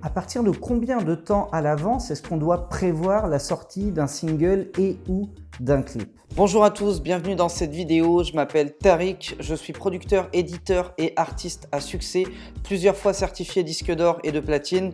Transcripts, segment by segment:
À partir de combien de temps à l'avance est-ce qu'on doit prévoir la sortie d'un single et ou d'un clip? Bonjour à tous, bienvenue dans cette vidéo. Je m'appelle Tariq, je suis producteur, éditeur et artiste à succès, plusieurs fois certifié disque d'or et de platine.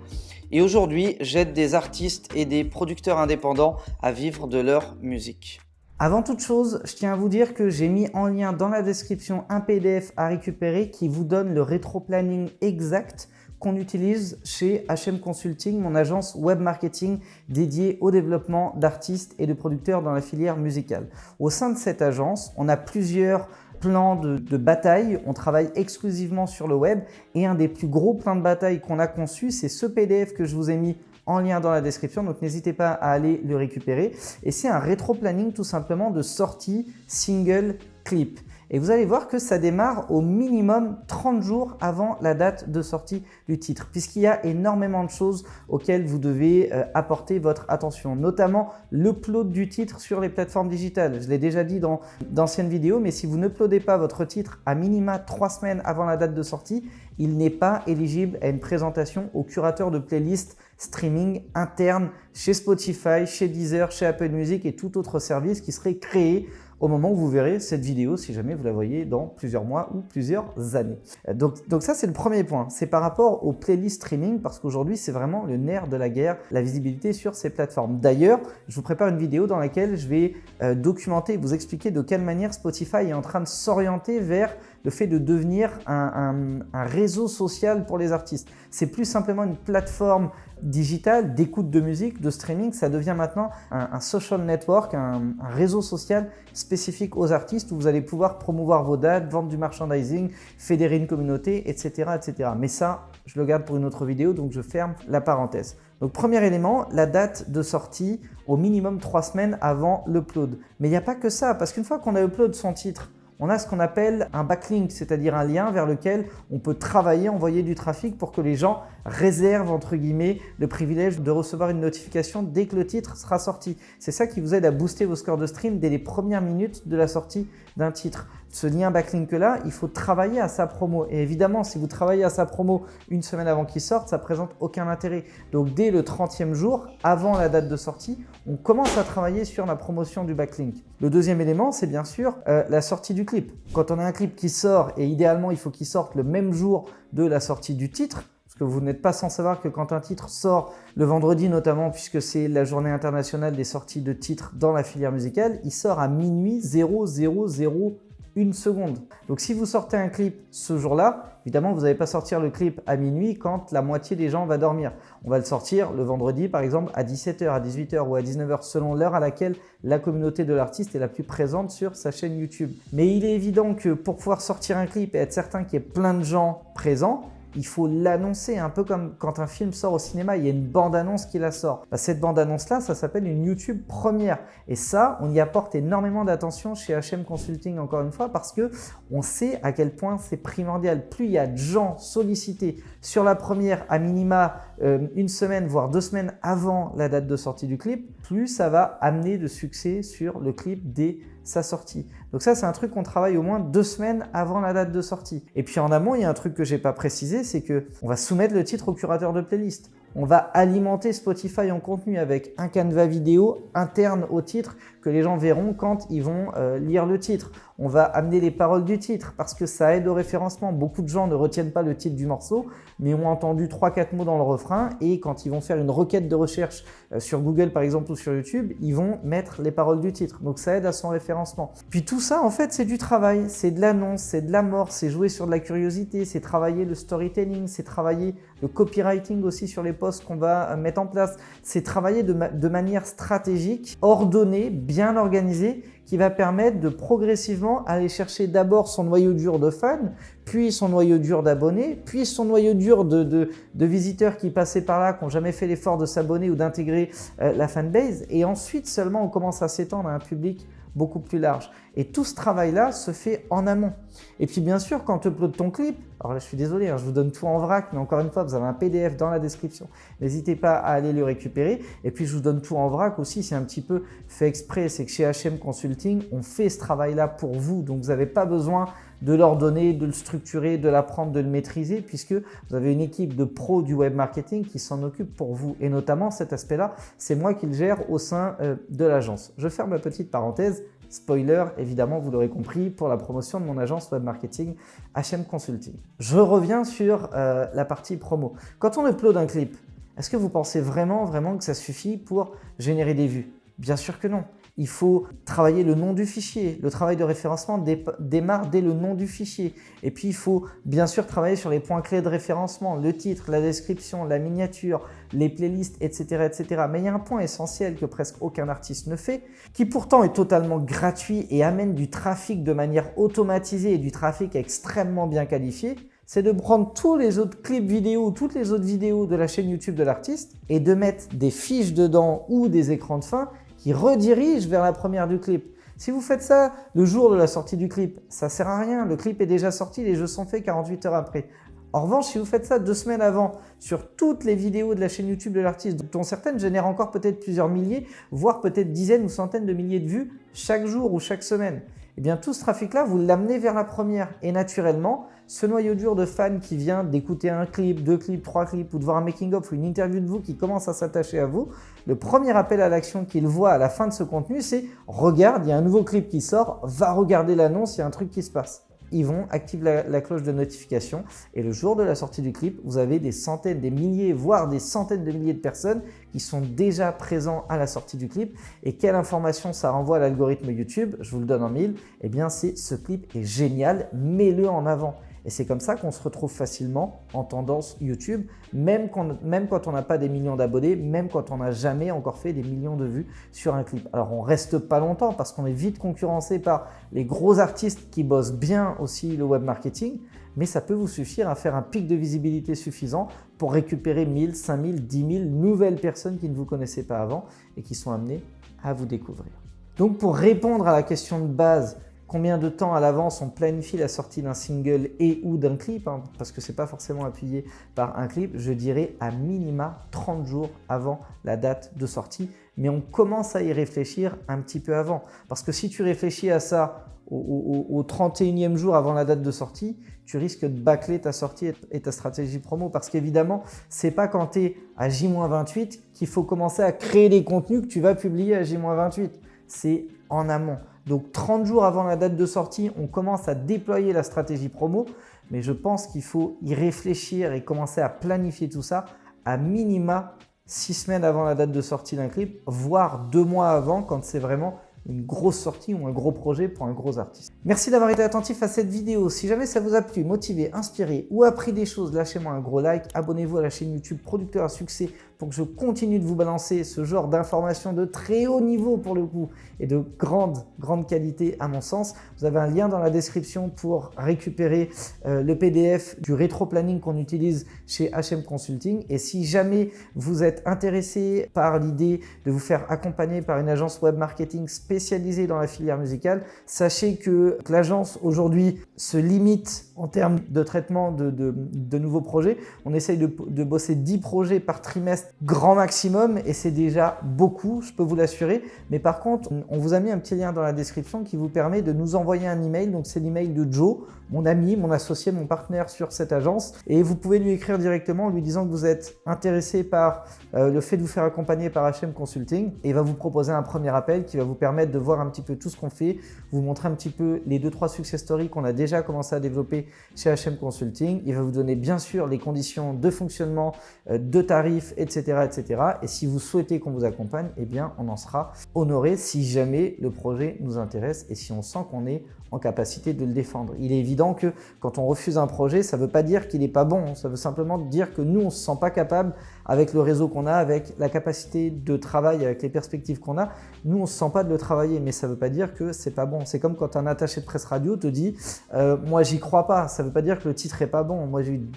Et aujourd'hui, j'aide des artistes et des producteurs indépendants à vivre de leur musique. Avant toute chose, je tiens à vous dire que j'ai mis en lien dans la description un PDF à récupérer qui vous donne le rétro-planning exact qu'on utilise chez HM Consulting, mon agence web marketing dédiée au développement d'artistes et de producteurs dans la filière musicale. Au sein de cette agence, on a plusieurs plans de bataille, on travaille exclusivement sur le web et un des plus gros plans de bataille qu'on a conçu, c'est ce PDF que je vous ai mis en lien dans la description, donc n'hésitez pas à aller le récupérer. Et c'est un rétro-planning tout simplement de sortie single clip. Et vous allez voir que ça démarre au minimum 30 jours avant la date de sortie du titre, puisqu'il y a énormément de choses auxquelles vous devez apporter votre attention, notamment l'upload du titre sur les plateformes digitales. Je l'ai déjà dit dans d'anciennes vidéos, mais si vous n'uploadez pas votre titre à minima 3 semaines avant la date de sortie, il n'est pas éligible à une présentation au curateur de playlist streaming interne chez Spotify, chez Deezer, chez Apple Music et tout autre service qui serait créé au moment où vous verrez cette vidéo, si jamais vous la voyez dans plusieurs mois ou plusieurs années. Donc ça, c'est le premier point. C'est par rapport aux playlists streaming, parce qu'aujourd'hui, c'est vraiment le nerf de la guerre, la visibilité sur ces plateformes. D'ailleurs, je vous prépare une vidéo dans laquelle je vais documenter et vous expliquer de quelle manière Spotify est en train de s'orienter vers le fait de devenir un réseau social pour les artistes. C'est plus simplement une plateforme digitale d'écoute de musique, de streaming, ça devient maintenant un social network, un réseau social spécifique aux artistes où vous allez pouvoir promouvoir vos dates, vendre du merchandising, fédérer une communauté, etc., etc. Mais ça, je le garde pour une autre vidéo, donc je ferme la parenthèse. Donc premier élément, la date de sortie au minimum 3 semaines avant l'upload. Mais il n'y a pas que ça, parce qu'une fois qu'on a upload son titre, on a ce qu'on appelle un backlink, c'est-à-dire un lien vers lequel on peut travailler, envoyer du trafic pour que les gens réservent entre guillemets le privilège de recevoir une notification dès que le titre sera sorti. C'est ça qui vous aide à booster vos scores de stream dès les premières minutes de la sortie d'un titre. Ce lien backlink-là, il faut travailler à sa promo. Et évidemment, si vous travaillez à sa promo une semaine avant qu'il sorte, ça ne présente aucun intérêt. Donc dès le 30e jour, avant la date de sortie, on commence à travailler sur la promotion du backlink. Le deuxième élément, c'est bien sûr la sortie du clip. Quand on a un clip qui sort, et idéalement, il faut qu'il sorte le même jour de la sortie du titre, parce que vous n'êtes pas sans savoir que quand un titre sort le vendredi notamment, puisque c'est la journée internationale des sorties de titres dans la filière musicale, il sort à minuit 0001 seconde. Donc si vous sortez un clip ce jour-là, évidemment vous n'allez pas sortir le clip à minuit quand la moitié des gens va dormir. On va le sortir le vendredi par exemple à 17h, à 18h ou à 19h selon l'heure à laquelle la communauté de l'artiste est la plus présente sur sa chaîne YouTube. Mais il est évident que pour pouvoir sortir un clip et être certain qu'il y ait plein de gens présents, il faut l'annoncer, un peu comme quand un film sort au cinéma, il y a une bande-annonce qui la sort. Cette bande-annonce-là, ça s'appelle une YouTube première. Et ça, on y apporte énormément d'attention chez HM Consulting, encore une fois, parce qu'on sait à quel point c'est primordial. Plus il y a de gens sollicités sur la première, à minima, une semaine, voire 2 semaines avant la date de sortie du clip, plus ça va amener de succès sur le clip dès sa sortie. Donc ça, c'est un truc qu'on travaille au moins 2 semaines avant la date de sortie. Et puis en amont, il y a un truc que j'ai pas précisé, c'est qu'on va soumettre le titre au curateur de playlist. On va alimenter Spotify en contenu avec un canevas vidéo interne au titre que les gens verront quand ils vont lire le titre. On va amener les paroles du titre parce que ça aide au référencement. Beaucoup de gens ne retiennent pas le titre du morceau, mais ont entendu 3-4 mots dans le refrain et quand ils vont faire une requête de recherche sur Google par exemple ou sur YouTube, ils vont mettre les paroles du titre. Donc ça aide à son référencement. Puis tout ça en fait c'est du travail, c'est de l'annonce, c'est de l'amorce, c'est jouer sur de la curiosité, c'est travailler le storytelling, c'est travailler le copywriting aussi sur les posts qu'on va mettre en place. C'est travailler de manière stratégique, ordonnée, bien organisée, qui va permettre de progressivement aller chercher d'abord son noyau dur de fans, puis son noyau dur d'abonnés, puis son noyau dur de visiteurs qui passaient par là, qui n'ont jamais fait l'effort de s'abonner ou d'intégrer la fanbase. Et ensuite seulement on commence à s'étendre à un public beaucoup plus large. Et tout ce travail-là se fait en amont. Et puis bien sûr, quand tu uploads ton clip, Alors là, je suis désolé, hein, je vous donne tout en vrac, mais encore une fois, vous avez un PDF dans la description. N'hésitez pas à aller le récupérer. Et puis, je vous donne tout en vrac aussi, c'est un petit peu fait exprès. C'est que chez HM Consulting, on fait ce travail-là pour vous. Donc, vous n'avez pas besoin de l'ordonner, de le structurer, de l'apprendre, de le maîtriser, puisque vous avez une équipe de pros du web marketing qui s'en occupe pour vous. Et notamment, cet aspect-là, c'est moi qui le gère au sein de l'agence. Je ferme la petite parenthèse. Spoiler, évidemment, vous l'aurez compris, pour la promotion de mon agence web marketing HM Consulting. Je reviens sur la partie promo. Quand on upload un clip, est-ce que vous pensez vraiment que ça suffit pour générer des vues? Bien sûr que non. Il faut travailler le nom du fichier. Le travail de référencement démarre dès le nom du fichier. Et puis, il faut bien sûr travailler sur les points clés de référencement, le titre, la description, la miniature, les playlists, etc., etc. Mais il y a un point essentiel que presque aucun artiste ne fait, qui pourtant est totalement gratuit et amène du trafic de manière automatisée et du trafic extrêmement bien qualifié. C'est de prendre tous les autres clips vidéo, toutes les autres vidéos de la chaîne YouTube de l'artiste et de mettre des fiches dedans ou des écrans de fin qui redirige vers la première du clip. Si vous faites ça le jour de la sortie du clip, ça ne sert à rien. Le clip est déjà sorti, les jeux sont faits 48 heures après. En revanche, si vous faites ça 2 semaines avant sur toutes les vidéos de la chaîne YouTube de l'artiste, dont certaines génèrent encore peut-être plusieurs milliers, voire peut-être dizaines ou centaines de milliers de vues chaque jour ou chaque semaine, eh bien tout ce trafic-là, vous l'amenez vers la première. Et naturellement, ce noyau dur de fans qui vient d'écouter un clip, 2 clips, 3 clips ou de voir un making-of ou une interview de vous qui commence à s'attacher à vous, le premier appel à l'action qu'il voit à la fin de ce contenu, c'est « Regarde, il y a un nouveau clip qui sort, va regarder l'annonce, il y a un truc qui se passe ». Ils vont activer la cloche de notification et le jour de la sortie du clip, vous avez des centaines, des milliers, voire des centaines de milliers de personnes qui sont déjà présents à la sortie du clip. Et quelle information ça renvoie à l'algorithme YouTube? Je vous le donne en mille. Eh bien, c'est ce clip est génial, mets-le en avant. Et c'est comme ça qu'on se retrouve facilement en tendance YouTube, même quand on n'a pas des millions d'abonnés, même quand on n'a jamais encore fait des millions de vues sur un clip. Alors on ne reste pas longtemps parce qu'on est vite concurrencé par les gros artistes qui bossent bien aussi le web marketing, mais ça peut vous suffire à faire un pic de visibilité suffisant pour récupérer 1000, 5000, 10 000 nouvelles personnes qui ne vous connaissaient pas avant et qui sont amenées à vous découvrir. Donc pour répondre à la question de base, combien de temps à l'avance on planifie la sortie d'un single et ou d'un clip, hein, parce que ce n'est pas forcément appuyé par un clip, je dirais à minima 30 jours avant la date de sortie, mais on commence à y réfléchir un petit peu avant. Parce que si tu réfléchis à ça au 31e jour avant la date de sortie, tu risques de bâcler ta sortie et ta stratégie promo, parce qu'évidemment, ce n'est pas quand tu es à J-28 qu'il faut commencer à créer les contenus que tu vas publier à J-28, c'est en amont. Donc 30 jours avant la date de sortie, on commence à déployer la stratégie promo, mais je pense qu'il faut y réfléchir et commencer à planifier tout ça à minima 6 semaines avant la date de sortie d'un clip, voire 2 mois avant quand c'est vraiment une grosse sortie ou un gros projet pour un gros artiste. Merci d'avoir été attentif à cette vidéo. Si jamais ça vous a plu, motivé, inspiré ou appris des choses, lâchez-moi un gros like. Abonnez-vous à la chaîne YouTube Producteur à Succès pour que je continue de vous balancer ce genre d'informations de très haut niveau pour le coup et de grande qualité à mon sens. Vous avez un lien dans la description pour récupérer le PDF du rétro-planning qu'on utilise chez HM Consulting. Et si jamais vous êtes intéressé par l'idée de vous faire accompagner par une agence web marketing spécialisée dans la filière musicale, sachez que l'agence aujourd'hui se limite en termes de traitement de nouveaux projets. On essaye de bosser 10 projets par trimestre grand maximum et c'est déjà beaucoup, je peux vous l'assurer. Mais par contre, on vous a mis un petit lien dans la description qui vous permet de nous envoyer un email. Donc c'est l'email de Joe, mon ami, mon associé, mon partenaire sur cette agence. Et vous pouvez lui écrire directement en lui disant que vous êtes intéressé par le fait de vous faire accompagner par HM Consulting. Et il va vous proposer un premier appel qui va vous permettre de voir un petit peu tout ce qu'on fait, vous montrer un petit peu les 2-3 success stories qu'on a déjà commencé à développer chez HM Consulting. Il va vous donner bien sûr les conditions de fonctionnement, de tarifs, etc. etc. Et si vous souhaitez qu'on vous accompagne, eh bien on en sera honoré si jamais le projet nous intéresse et si on sent qu'on est en capacité de le défendre. Il est évident que quand on refuse un projet, ça ne veut pas dire qu'il n'est pas bon, ça veut simplement dire que nous, on ne se sent pas capable, avec le réseau qu'on a, avec la capacité de travail, avec les perspectives qu'on a, nous, on ne se sent pas de le travailler, mais ça ne veut pas dire que c'est pas bon. C'est comme quand un attaché de presse radio te dit « moi, j'y crois pas », ça ne veut pas dire que le titre est pas bon. Moi, j'ai eu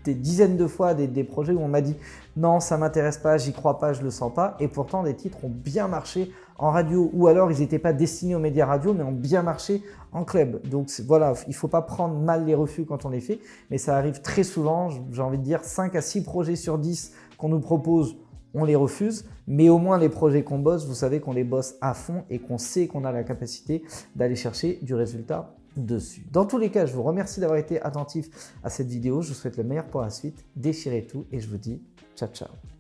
des dizaines de fois des projets où on m'a dit non, ça m'intéresse pas, j'y crois pas, je le sens pas. Et pourtant, des titres ont bien marché en radio, ou alors ils n'étaient pas destinés aux médias radio, mais ont bien marché en club. Donc voilà, il ne faut pas prendre mal les refus quand on les fait, mais ça arrive très souvent. J'ai envie de dire 5 à 6 projets sur 10 qu'on nous propose, on les refuse, mais au moins les projets qu'on bosse, vous savez qu'on les bosse à fond et qu'on sait qu'on a la capacité d'aller chercher du résultat dessus. Dans tous les cas, je vous remercie d'avoir été attentif à cette vidéo. Je vous souhaite le meilleur pour la suite. Déchirez tout et je vous dis ciao, ciao.